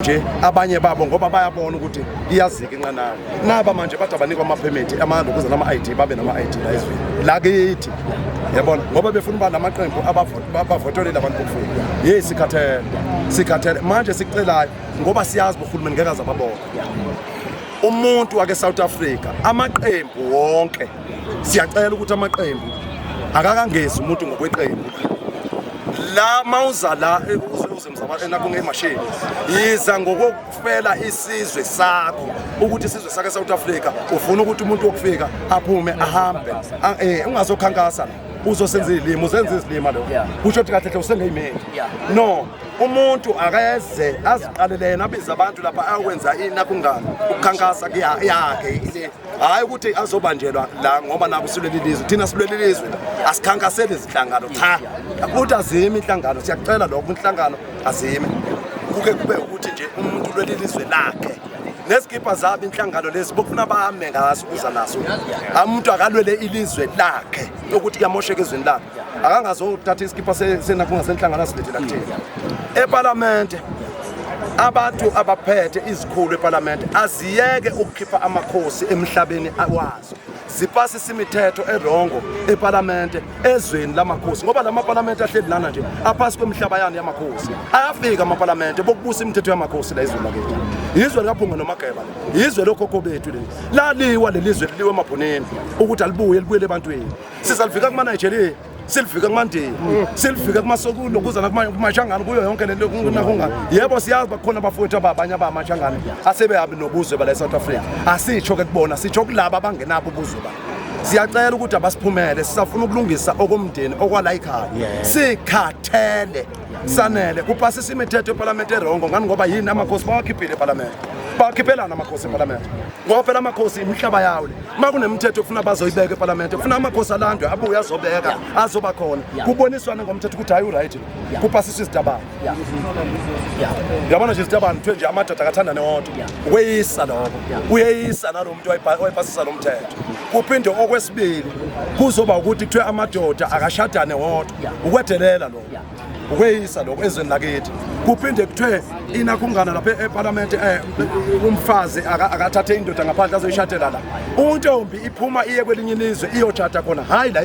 nje abanye babo ngoba bayabona ukuthi iyazika inqanawa naba manje bathi abanikwa ama-permit amandla ukuze nama-ID babe nama-ID la ezweni lakithi yabona ngoba befuna uba namaqembu abavoteleli abantu bokufika sikhathele manje sicelayo ngoba siyazi bohulumeni ngeke aze ababona umuntu wake South Africa amaqembu wonke siyacela ukuthi amaqembu akakangezi umuntu ngokweqembu la mawuza la uzemzabana kungemashini yiza ngokufela isizwe sakho ukuthi isizwe sakhe South Africa ufuna ukuthi umuntu wokufika aphume ahambe ungazokhankasa uzosenza izilimo uzenza izilimo lo kusho ukuthi kahle hle usengeyimeli no umuntu akeze aziqalele yena abiza abantu lapha ayokwenza inakungana ukukhankasa yakhe hayi ukuthi azobanjelwa la ngoba naku silweli lizwe thina silweli lizwe asikhankaseli izinhlangano cha ukuthi azime inhlangano siyacela lokho inhlangano azime kuke kube ukuthi nje umuntu lweli lizwe lakhe nesikipha zabo inhlangano lezi bokufuna bahame ngaso kuza naso umuntu akalwele ilizwe lakhe ukuthi kuyamosheka ezweni lakhe akangazothatha isikipha senakungasenhlangano asilethela kuthina eParliament abantu abaphethe izikhulu eParliament aziyeke ukukhipha amakhosi emhlabeni wazo zipasisa imithetho erongo eParliament ezweni lamakhosi ngoba lamaParliament ahleli lana nje aphasi kwemhlaba yani yamakhosi ayafika amaParliament bokubusa imithetho yamakhosi la izweni lakhe izwe likaphunga noMageba izwe lokhokho bethu laliwa lelizwe liwe emabhoneni ukuthi alibuye libuyele ebantwini sizalifika kuma Nigeria silifika kumandeni silifika kumasokulu kuza nakumashangana kuyo yonke lento kunakungani yebo siyazi bakhona abafowethu abanye abamashangana asebehabi nobuzwe bala eSouth Africa asitsho ke kubona sitsho kulabo abangenabo ubuzwe ba siyacela ukuthi abasiphumele sisafuna ukulungisa okomndeni okwala ekhaya sikhathele sanele kupasisa imithetho eParliament erongo ngani ngoba yini amakhosi bawakhiphile eParliament bakhiphelana amakhosi eParliament ngoba phela amakhosi imihlaba yawo makunemithetho ufuna bazoyibeka eParliament ufuna amakhosi alandwe abuye azobeka azoba khona kuboniswana ngomthetho ukuthi hayi uright kupasisa izitabane yabona nje izitabane nje amadoda akathanda newodwa uyeyisa lokho uyeyisa nalomuntu wayipasisa lo mthetho kuphinde okwesibili kuzoba ukuthi kuthiwe amadoda akashadane wodwa ukwedelela lo ukweyisa lokho ezweni lakithi kuphinde kuthiwe inakungana lapha eParliament umfazi akathathe indoda ngaphandle azoyishadela la untombi iphuma iye kwelinye ilizwe iyotshata khona hayi la